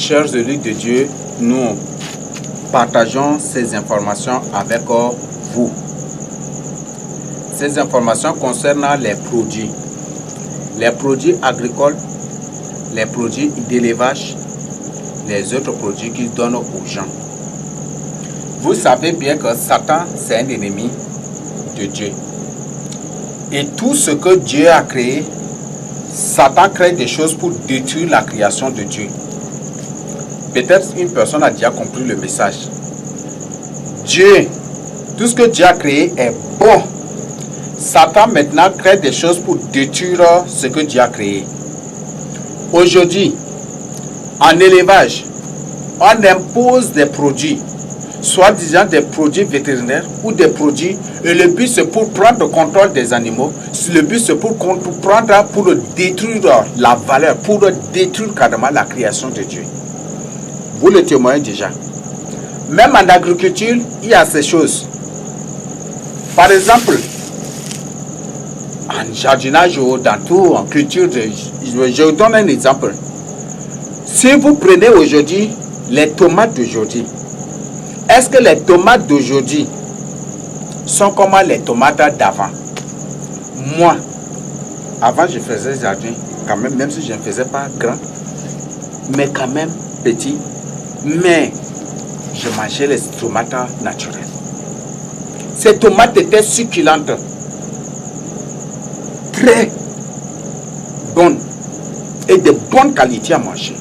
Chers élus de Dieu, nous partageons ces informations avec vous. Ces informations concernent les produits agricoles, les produits d'élevage, les autres produits qu'ils donnent aux gens. Vous savez bien que Satan, c'est un ennemi de Dieu. Et tout ce que Dieu a créé, Satan crée des choses pour détruire la création de Dieu. Peut-être une personne a déjà compris le message. Dieu, tout ce que Dieu a créé est bon. Satan maintenant crée des choses pour détruire ce que Dieu a créé. Aujourd'hui, en élevage, on impose des produits, soi-disant des produits vétérinaires ou des produits, et le but c'est pour prendre le contrôle des animaux. Le but c'est pour détruire la valeur, pour détruire carrément la création de Dieu. Vous le témoignez déjà. Même en agriculture, il y a ces choses. Par exemple, en jardinage ou dans tout, en culture, je vous donne un exemple. Si vous prenez aujourd'hui les tomates d'aujourd'hui, est-ce que les tomates d'aujourd'hui sont comme les tomates d'avant? Moi, avant je faisais jardin, quand même si je ne faisais pas grand, mais quand même petit, mais je mangeais les tomates naturelles. Ces tomates étaient succulentes, très bonnes et de bonne qualité à manger.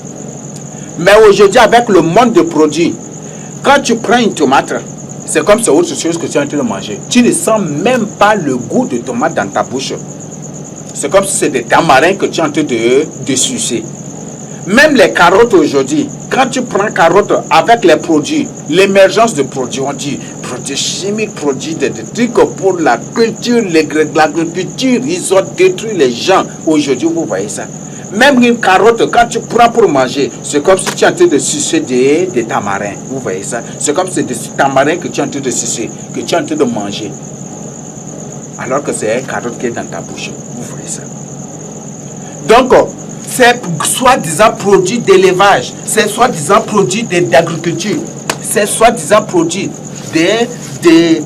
Mais aujourd'hui, avec le monde de produits, quand tu prends une tomate, c'est comme c'est autre chose que tu es en train de manger. Tu ne sens même pas le goût de tomate dans ta bouche. C'est comme si c'est des tamarins que tu es en train de sucer. Même les carottes aujourd'hui, quand tu prends carottes avec les produits, l'émergence de produits, on dit produits chimiques, produits de trucs pour la culture, l'agriculture, ils ont détruit les gens. Aujourd'hui, vous voyez ça. Même une carotte, quand tu prends pour manger, c'est comme si tu es en train de sucer des tamarins. Vous voyez ça? C'est comme si c'est des tamarins que tu es en train de sucer, que tu es en train de manger. Alors que c'est une carotte qui est dans ta bouche. Vous voyez ça? Donc, c'est soi-disant produit d'élevage, c'est soi-disant produit d'agriculture, c'est soi-disant produit de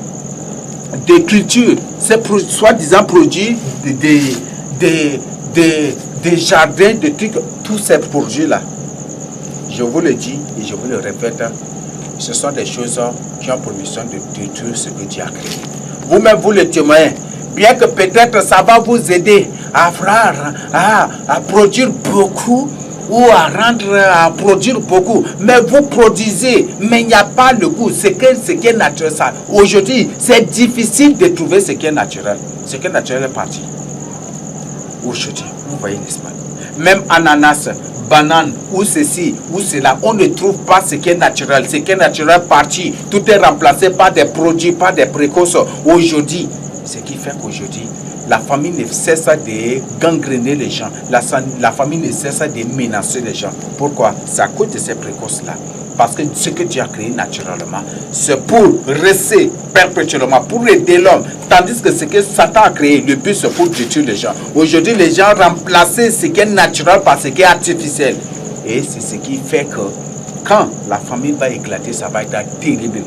culture, c'est soi-disant produit des jardins, de trucs, tous ces produits-là. Je vous le dis et je vous le répète, ce sont des choses qui ont pour mission de détruire ce que Dieu a créé. Vous-même, vous le témoignez, bien que peut-être ça va vous aider à produire beaucoup ou à produire beaucoup, mais vous produisez, mais il n'y a pas le goût, ce qui est naturel. Ça. Aujourd'hui, c'est difficile de trouver ce qui est naturel. Ce qui est naturel est parti. Aujourd'hui, vous voyez, n'est-ce pas? Même ananas, banane, ou ceci, ou cela, on ne trouve pas ce qui est naturel. Ce qui est naturel est parti. Tout est remplacé par des produits, par des précautions. Aujourd'hui, ce qui fait qu'aujourd'hui, la famille ne cesse de gangréner les gens. La famille ne cesse de menacer les gens. Pourquoi? C'est à cause de ces précautions-là. Parce que ce que Dieu a créé naturellement, c'est pour rester perpétuellement, pour aider l'homme. Tandis que ce que Satan a créé, le but c'est pour détruire les gens. Aujourd'hui, les gens remplacent ce qui est naturel par ce qui est artificiel. Et c'est ce qui fait que quand la famille va éclater, ça va être terrible.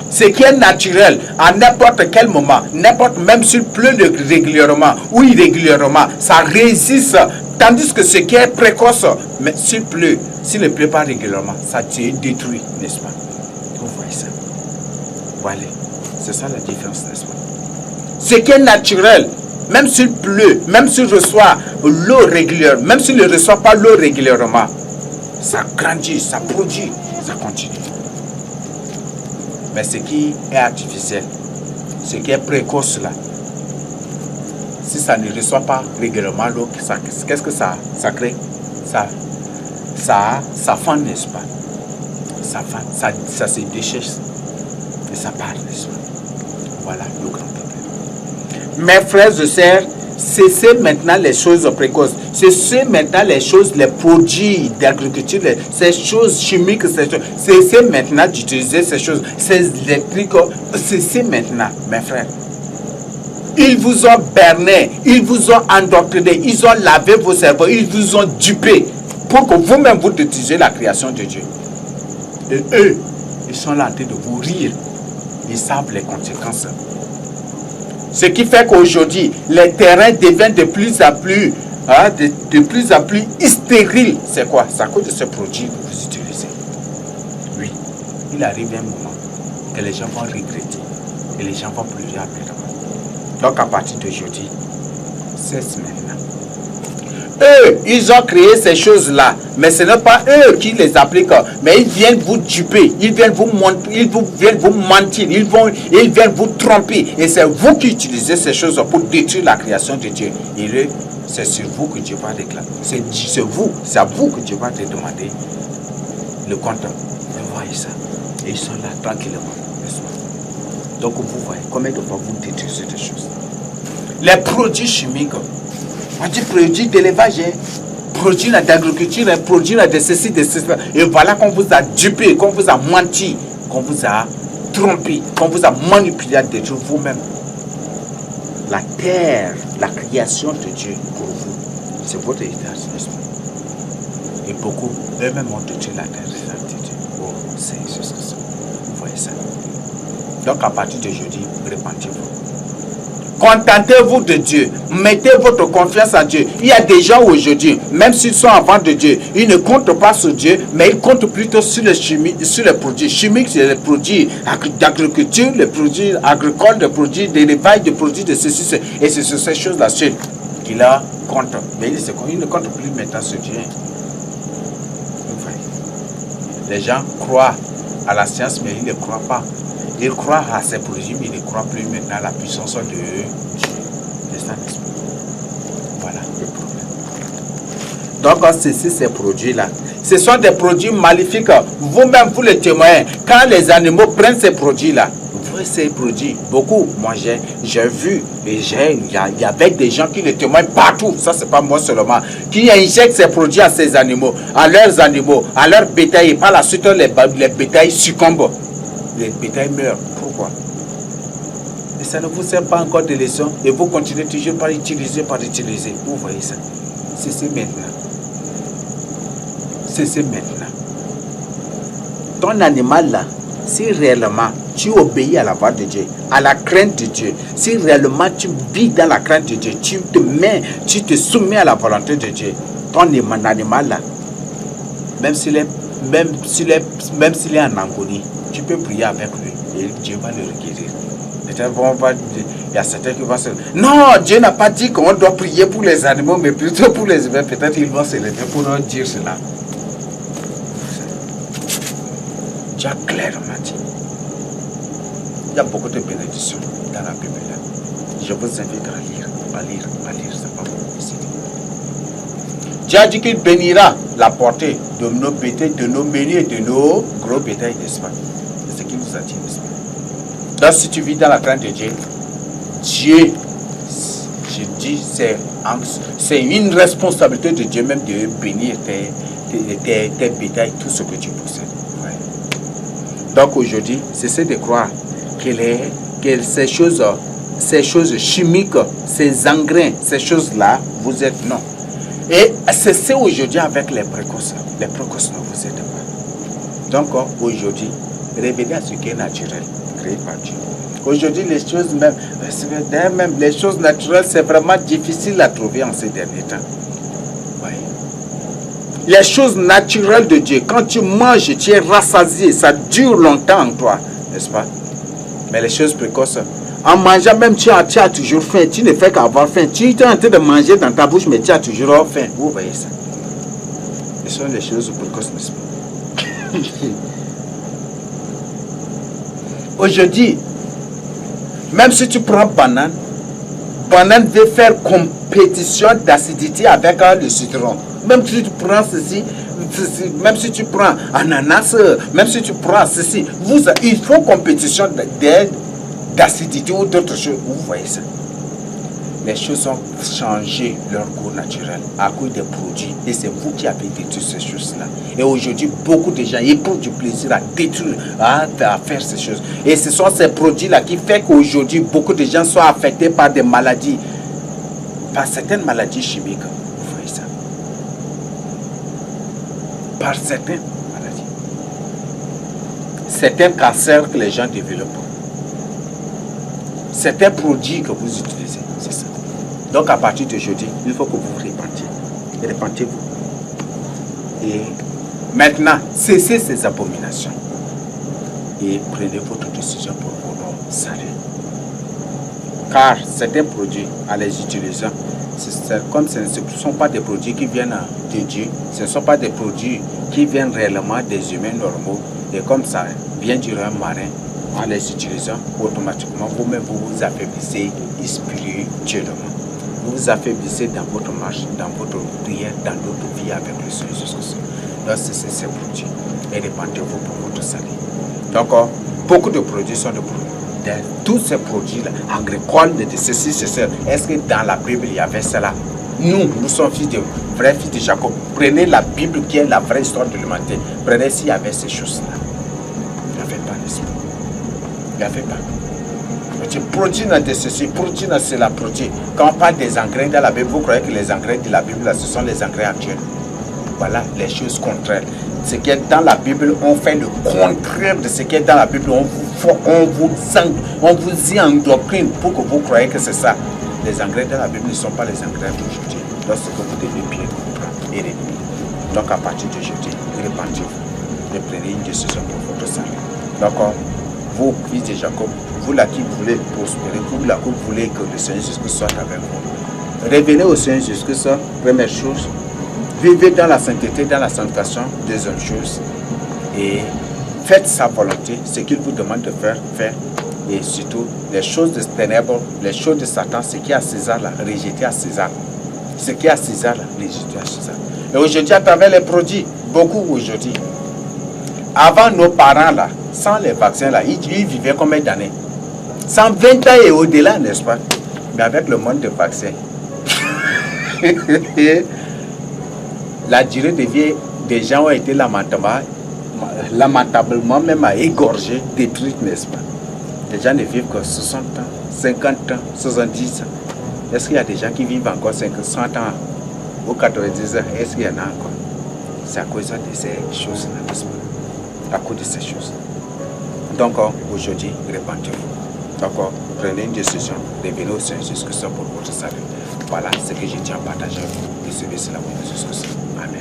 Ce qui est naturel, à n'importe quel moment, n'importe même s'il pleut régulièrement ou irrégulièrement, ça résiste. Tandis que ce qui est précoce, mais s'il ne pleut pas régulièrement, ça te détruit, n'est-ce pas? Vous voyez ça? Voilà, c'est ça la différence, n'est-ce pas? Ce qui est naturel, même s'il pleut, même s'il reçoit l'eau régulière, même s'il ne reçoit pas l'eau régulièrement, ça grandit, ça produit, ça continue. Mais ce qui est artificiel, ce qui est précoce là, si ça ne reçoit pas régulièrement l'eau, qu'est-ce que ça crée? Ça fend, n'est-ce pas? Ça se déchire et ça part, n'est-ce pas? Voilà le grand problème. Mes frères et sœurs, cessez maintenant les choses précoces. Cessez maintenant les choses, les produits d'agriculture, ces choses chimiques, cessez maintenant d'utiliser ces choses, ces électriques. Cessez maintenant, mes frères. Ils vous ont berné, ils vous ont endoctriné, ils ont lavé vos cerveaux, ils vous ont dupé. pour que vous-même vous détruisez la création de Dieu. Et eux, ils sont là en train de vous rire. Ils savent les conséquences. Ce qui fait qu'aujourd'hui, les terrains deviennent de plus en plus, de plus en plus stériles. C'est quoi? C'est à cause de ce produit que vous utilisez. Oui, il arrive un moment que les gens vont regretter et les gens vont pleurer après. Donc à partir d'aujourd'hui, cesse maintenant. Eux, ils ont créé ces choses-là, mais ce n'est pas eux qui les appliquent, mais ils viennent vous duper, ils viennent vous mentir, ils viennent vous tromper, et c'est vous qui utilisez ces choses pour détruire la création de Dieu. Et eux, c'est sur vous que Dieu va réclamer. C'est à vous que Dieu va te demander le compte. Vous voyez ça, et ils sont là tranquillement. Donc vous voyez combien de fois vous détruisez des choses. Les produits chimiques. On dit produits d'élevage, produits d'agriculture, produits de ceci, de cela. Et voilà qu'on vous a dupé, qu'on vous a menti, qu'on vous a trompé, qu'on vous a manipulé à détruire vous-même. La terre, la création de Dieu pour vous, c'est votre héritage. Et beaucoup, eux-mêmes ont détruit la terre de Dieu. Oh, c'est juste ça. Vous voyez ça. Donc à partir d'aujourd'hui, répentez-vous. Contentez-vous de Dieu. Mettez votre confiance en Dieu. Il y a des gens aujourd'hui, même s'ils sont enfants de Dieu, ils ne comptent pas sur Dieu, mais ils comptent plutôt sur les produits chimiques, sur les produits d'agriculture, les produits agricoles, les produits d'élevage, les produits de ceci. Et c'est sur ces choses-là seules qu'il a compte. Mais il ne compte plus maintenant sur Dieu. Les gens croient à la science, mais ils ne croient pas. Ils croient à ces produits, mais ils ne croient plus maintenant à la puissance de Dieu. Voilà le problème. Donc, ceci, ces produits-là, ce sont des produits maléfiques. Vous-même, vous les témoignez. Quand les animaux prennent ces produits-là, ces produits, beaucoup, moi j'ai vu, et il y avait des gens qui les témoignent partout, ça c'est pas moi seulement, qui injectent ces produits à ces animaux, à leurs animaux, à leur bétail, et par la suite les bétails succombent. Les bétails meurent. Pourquoi? Et ça ne vous sert pas encore de leçon. Et vous continuez toujours par utiliser. Vous voyez ça. C'est maintenant. C'est maintenant. Ton animal là, si réellement tu obéis à la voix de Dieu, à la crainte de Dieu, si réellement tu vis dans la crainte de Dieu, tu te soumets à la volonté de Dieu, ton animal là, même s'il est en agonie, tu peux prier avec lui et Dieu va le requérir. Peut-être il y a certains qui vont se... Non, Dieu n'a pas dit qu'on doit prier pour les animaux, mais plutôt pour les humains. Peut-être ils vont se lever pour leur dire cela. Dieu a clairement dit. Il y a beaucoup de bénédictions dans la Bible. Je vous invite à lire ça. Dieu a dit qu'il bénira la portée de nos bétails, de nos menus et de nos gros bétails, n'est-ce pas? C'est ce qu'il nous a dit, n'est-ce pas? Donc si tu vis dans la crainte de Dieu, je dis, c'est une responsabilité de Dieu même de bénir tes bétails, tout ce que tu possèdes. Ouais. Donc aujourd'hui, cessez de croire que ces choses chimiques, ces engrais, ces choses-là, vous êtes non. Et cessez aujourd'hui avec les précoces. Les précoces ne vous aident pas. Donc aujourd'hui, revenez à ce qui est naturel, créé par Dieu. Aujourd'hui, les choses même les choses naturelles, c'est vraiment difficile à trouver en ces derniers temps. Oui. Les choses naturelles de Dieu, quand tu manges, tu es rassasié, ça dure longtemps en toi, n'est-ce pas? Mais les choses précoces, en mangeant même, tu as toujours faim. Tu ne fais qu'avoir faim. Tu es en train de manger dans ta bouche, mais tu as toujours faim. Vous voyez ça? Ce sont les choses précoces, n'est-ce pas? Aujourd'hui, même si tu prends banane veut faire compétition d'acidité avec le citron. Même si tu prends ceci, même si tu prends ananas, même si tu prends ceci, il faut compétition d'acidité ou d'autres choses. Vous voyez ça? Les choses ont changé leur goût naturel à cause des produits. Et c'est vous qui avez détruit ces choses-là. Et aujourd'hui, beaucoup de gens éprouvent du plaisir à détruire, à faire ces choses. Et ce sont ces produits-là qui font qu'aujourd'hui, beaucoup de gens sont affectés par des maladies, par certaines maladies chimiques. Vous voyez ça? par certaines maladies. Certains cancers que les gens développent. Certains produits que vous utilisez, c'est ça. Donc à partir d'aujourd'hui, il faut que vous vous repentiez. Repentez-vous. Et maintenant, cessez ces abominations. Et prenez votre décision pour votre salut. Car certains produits, en les utilisant, comme ce ne sont pas des produits qui viennent de Dieu, ce ne sont pas des produits qui viennent réellement des humains normaux, et comme ça vient du roi marin, en les utilisant, automatiquement, vous-même vous vous affaiblissez spirituellement. Vous vous affaiblissez dans votre marche, dans votre prière, dans votre vie avec le Seigneur Jésus-Christ. Donc, c'est ces produits. Et répandez-vous pour votre salut. Donc, beaucoup de produits sont de produits. Tous ces produits-là, agricoles, de ceci, ceci, est-ce que dans la Bible, il y avait cela? Nous sommes vrais fils de Jacob. Prenez la Bible qui est la vraie histoire de l'humanité. Prenez s'il y avait ces choses-là. Il n'y avait pas, n'est-ce pas? Il n'y avait pas. Produit de ceci, produit de cela, produit. Quand on parle des engrais dans la Bible, vous croyez que les engrais de la Bible, là, ce sont les engrais actuels? Voilà les choses contraires. Ce qui est dans la Bible, on fait le contraire de ce qui est dans la Bible. On vous y endoctrine pour que vous croyez que c'est ça. Les engrais dans la Bible ne sont pas les engrais d'aujourd'hui. Donc, ce que vous devez bien comprendre et réunir. Donc, à partir d'aujourd'hui, répandez-vous et prenez une décision pour votre salut. Donc, vous, fils de Jacob, vous là qui voulez prospérer, vous là qui voulez que le Seigneur Jésus-Christ soit avec vous. Revenez au Seigneur Jésus-Christ, première chose. Vivez dans la sainteté, dans la sanctification, deuxième chose. Et faites sa volonté, ce qu'il vous demande de faire, faites. Et surtout, les choses de ténèbres, les choses de Satan, ce qui est à César, là, rejetez à César. Ce qui est à César, là, rejetez à César. Et aujourd'hui, à travers les produits, beaucoup aujourd'hui. Avant, nos parents, là, sans les vaccins, là, ils vivaient combien d'années? 120 ans et au-delà, n'est-ce pas? Mais avec le monde de vaccins, la durée de vie des gens a été lamentablement même égorgée, détruite, n'est-ce pas? Les gens ne vivent que 60 ans, 50 ans, 70 ans. Est-ce qu'il y a des gens qui vivent encore 100 ans ou 90 ans? Est-ce qu'il y en a encore? C'est à cause de ces choses-là, n'est-ce pas? À cause de ces choses. Donc, aujourd'hui, répandez-vous. Donc, prenez une décision, revenez au Seigneur Jésus-Christ pour votre salut. Voilà ce que je tiens à partager avec vous. Recevez cela pour Jésus-Christ. Amen.